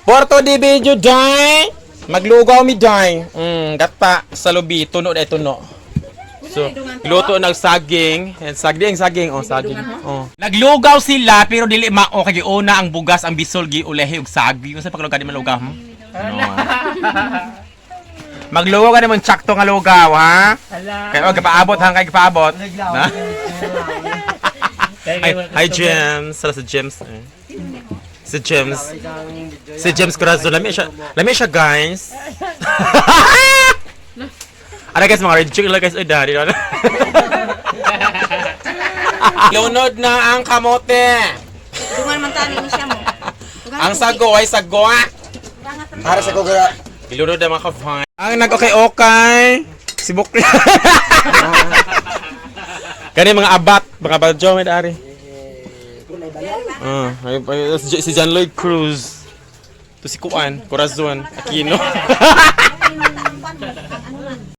Porto di video day. Maglugaw mi day. Gata sa lubi tuno day tuno. So, luto ng saging. Saging. Saging. Oh. Naglugaw sila pero dili mao kay una ang bugas ang bisol gi ulehi og saging. Unsa paglugaw di man lugaw? Maglugaw ka naman tsakto nga lugaw, ha? Kaya huwag paabot, hang kay paabot. Hi, James. Sala sa James. Si James. Si James Corazon. Lami siya, guys. Ano guys, mga red chick lang guys. Ay, daddy. Lunod na ang kamote. Dungan man tani ni siya mo. Ang sagoy. Para sa kuga. Ilunod na mga ka-fine. Ang nag-okay. Si Bukla. Kani mga abat. Mga badyo may dari. Si John Lloyd Cruz. To si Kuan. Corazon. Aquino.